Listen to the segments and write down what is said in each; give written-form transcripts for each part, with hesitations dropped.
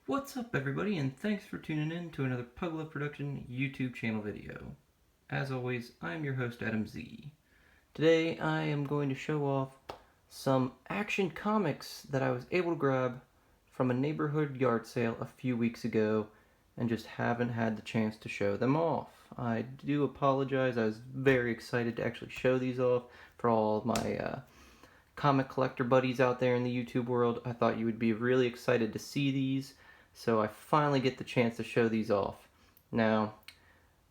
What's up everybody, and thanks for tuning in to another Pugglove Production YouTube channel video. As always, I'm your host Adam Z. Today I am going to show off some Action Comics that I was able to grab from a neighborhood yard sale a few weeks ago and just haven't had the chance to show them off. I do apologize, I was very excited to actually show these off for all of my comic collector buddies out there in the YouTube world. I thought you would be really excited to see these. So I finally get the chance to show these off. Now,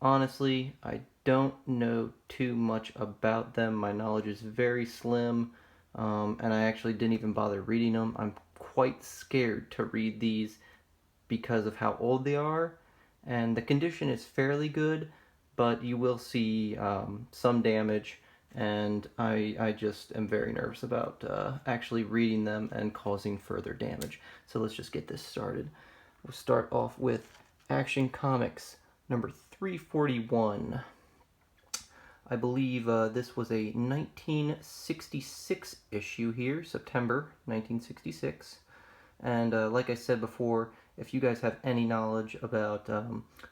honestly, I don't know too much about them. My knowledge is very slim, and I actually didn't even bother reading them. I'm quite scared to read these because of how old they are, and the condition is fairly good, but you will see some damage, and I just am very nervous about actually reading them and causing further damage. So let's just get this started. We'll start off with Action Comics number 341. I believe this was a 1966 issue here, September 1966. And like I said before, if you guys have any knowledge about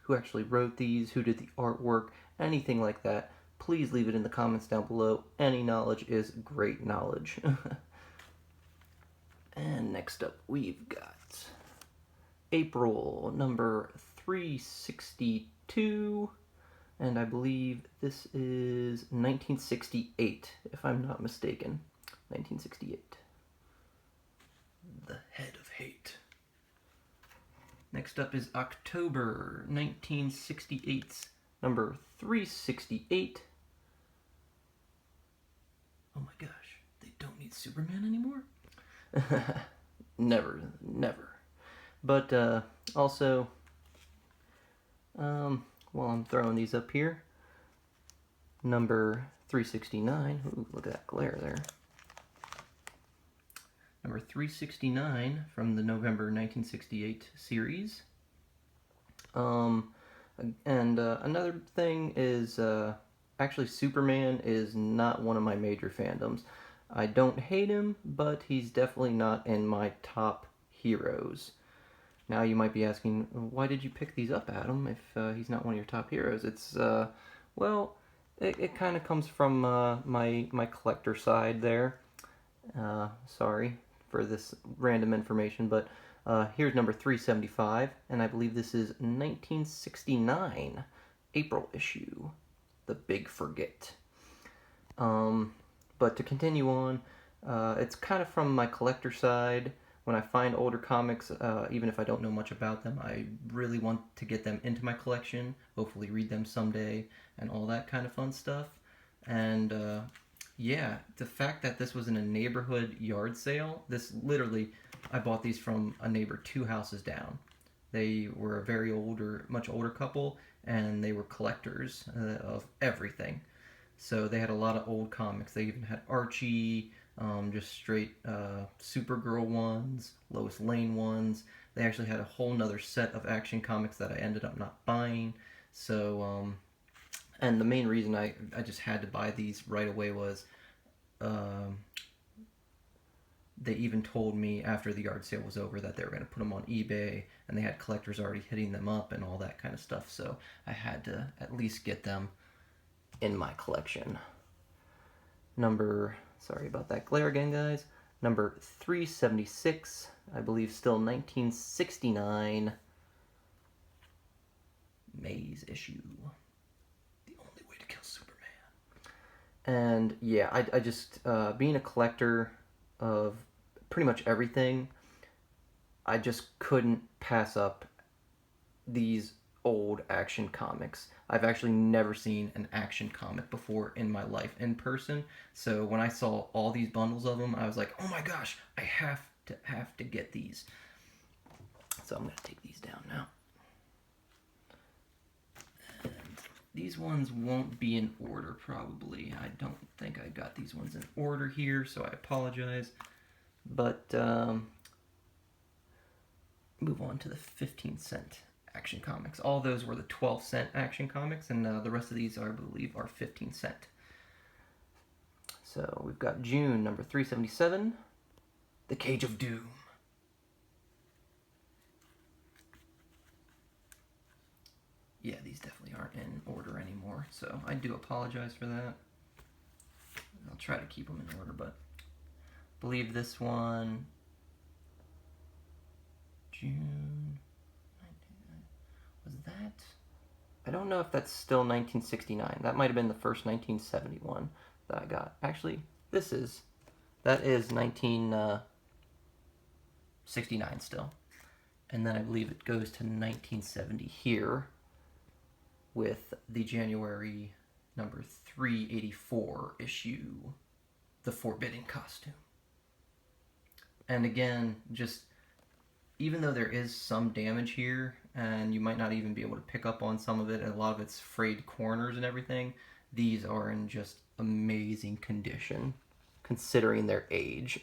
who actually wrote these, who did the artwork, anything like that, please leave it in the comments down below. Any knowledge is great knowledge. And next up we've got April number 362, and I believe this is 1968, if I'm not mistaken. 1968. The Head of Hate. Next up is October 1968's number 368. Oh my gosh, they don't need Superman anymore? Never, never. But also, while I'm throwing these up here, number 369, ooh, look at that glare there. Number 369 from the November 1968 series. And another thing is, actually Superman is not one of my major fandoms. I don't hate him, but he's definitely not in my top heroes. Now you might be asking, why did you pick these up, Adam, if he's not one of your top heroes? It's, well, it kind of comes from my collector side there. Sorry for this random information, but here's number 375, and I believe this is 1969 April issue, The Big Forget. But to continue on, it's kind of from my collector side. When I find older comics, even if I don't know much about them, I really want to get them into my collection, hopefully read them someday, and all that kind of fun stuff. And yeah, the fact that this was in a neighborhood yard sale, this literally, I bought these from a neighbor 2 houses down. They were a very much older couple, and they were collectors of everything. So they had a lot of old comics. They even had Archie, just straight Supergirl ones, Lois Lane ones. They actually had a whole nother set of Action Comics that I ended up not buying. So, and the main reason I just had to buy these right away was they even told me after the yard sale was over that they were going to put them on eBay, and they had collectors already hitting them up and all that kind of stuff. So I had to at least get them in my collection. Sorry about that glare again, guys. Number 376, I believe still 1969 May's issue. The Only Way to Kill Superman. And yeah, I just, being a collector of pretty much everything, I just couldn't pass up these old Action Comics. I've actually never seen an Action comic before in my life in person, so when I saw all these bundles of them, I was like, oh my gosh, I have to get these. So I'm going to take these down now. And these ones won't be in order, probably. I don't think I got these ones in order here, so I apologize. But, move on to the 15-cent Action Comics. All those were the 12-cent Action Comics, and the rest of these, I believe, are 15-cent. So we've got June, number 377, The Cage of Doom. these definitely aren't in order anymore, so I do apologize for that. I'll try to keep them in order, but I believe this one, June 19, was that? I don't know if that's still 1969. That might have been the first 1971 that I got. Actually, that is 1969 still. And then I believe it goes to 1970 here with the January number 384 issue, The Forbidden Costume. And again, just even though there is some damage here, and you might not even be able to pick up on some of it, and a lot of it's frayed corners and everything, these are in just amazing condition, considering their age.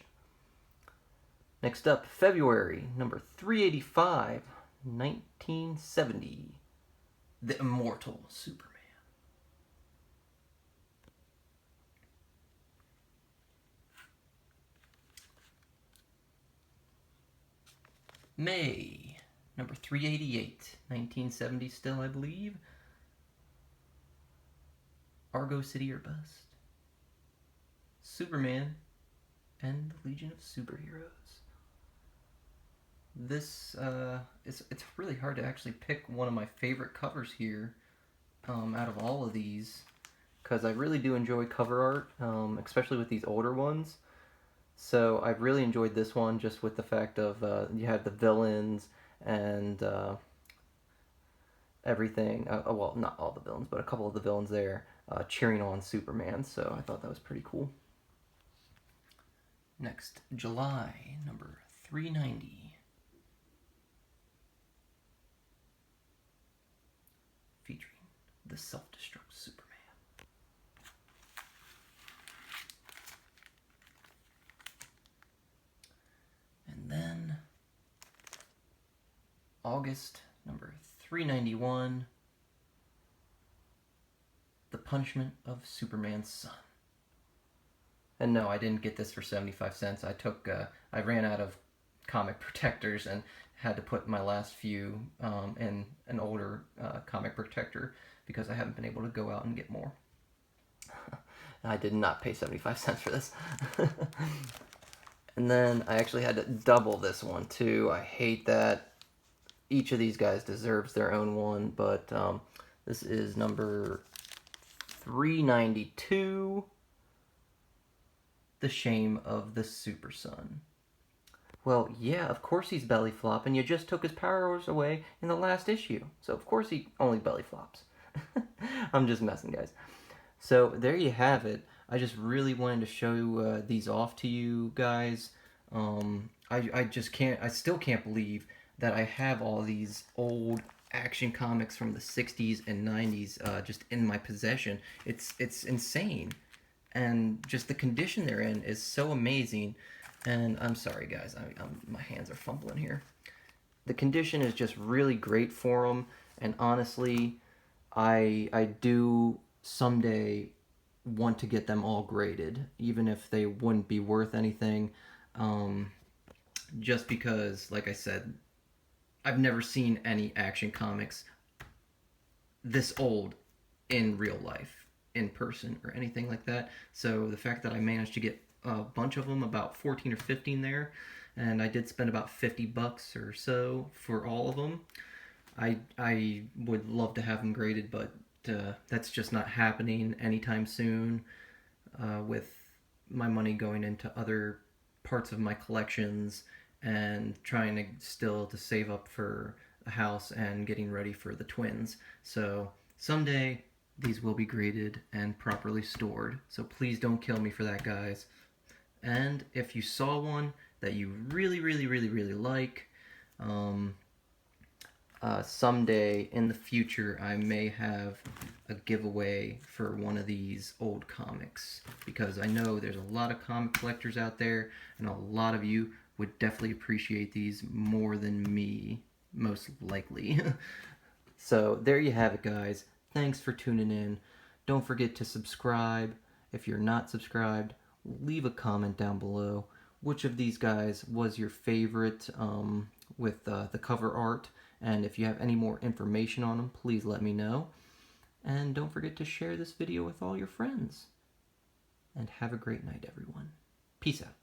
Next up, February, number 385, 1970, The Immortal Superman. May, number 388, 1970 still, I believe. Argo City or Bust. Superman and the Legion of Superheroes. This, it's really hard to actually pick one of my favorite covers here out of all of these, because I really do enjoy cover art, especially with these older ones. So I've really enjoyed this one just with the fact of you had the villains and everything. Well, not all the villains, but a couple of the villains there cheering on Superman. So I thought that was pretty cool. Next, July, number 390. Featuring the self-destruct Superman. And then August, number 391, The Punishment of Superman's Son. And no, I didn't get this for 75 cents. I ran out of comic protectors and had to put my last few in an older comic protector because I haven't been able to go out and get more. I did not pay 75 cents for this. And then I actually had to double this one too. I hate that. Each of these guys deserves their own one, but this is number 392, The Shame of the Super Son. Well, yeah, of course he's belly flopping. You just took his powers away in the last issue, so of course he only belly flops. I'm just messing, guys. So there you have it. I just really wanted to show these off to you guys. I still can't believe that I have all these old action comics from the 60s and 90s just in my possession. It's insane. And just the condition they're in is so amazing. And I'm sorry, guys, my hands are fumbling here. The condition is just really great for them. And honestly, I do someday want to get them all graded, even if they wouldn't be worth anything. Just because, like I said, I've never seen any action comics this old in real life, in person, or anything like that. So the fact that I managed to get a bunch of them, about 14 or 15 there, and I did spend about 50 bucks or so for all of them. I would love to have them graded, but that's just not happening anytime soon, with my money going into other parts of my collections and trying to save up for a house and getting ready for the twins. So someday these will be graded and properly stored. So please don't kill me for that, guys. And if you saw one that you really like, someday in the future I may have a giveaway for one of these old comics, because I know there's a lot of comic collectors out there and a lot of you would definitely appreciate these more than me, most likely. So there you have it, guys. Thanks for tuning in. Don't forget to subscribe. If you're not subscribed, leave a comment down below. Which of these guys was your favorite with the cover art, And if you have any more information on them, please let me know. And don't forget to share this video with all your friends. And have a great night, everyone. Peace out.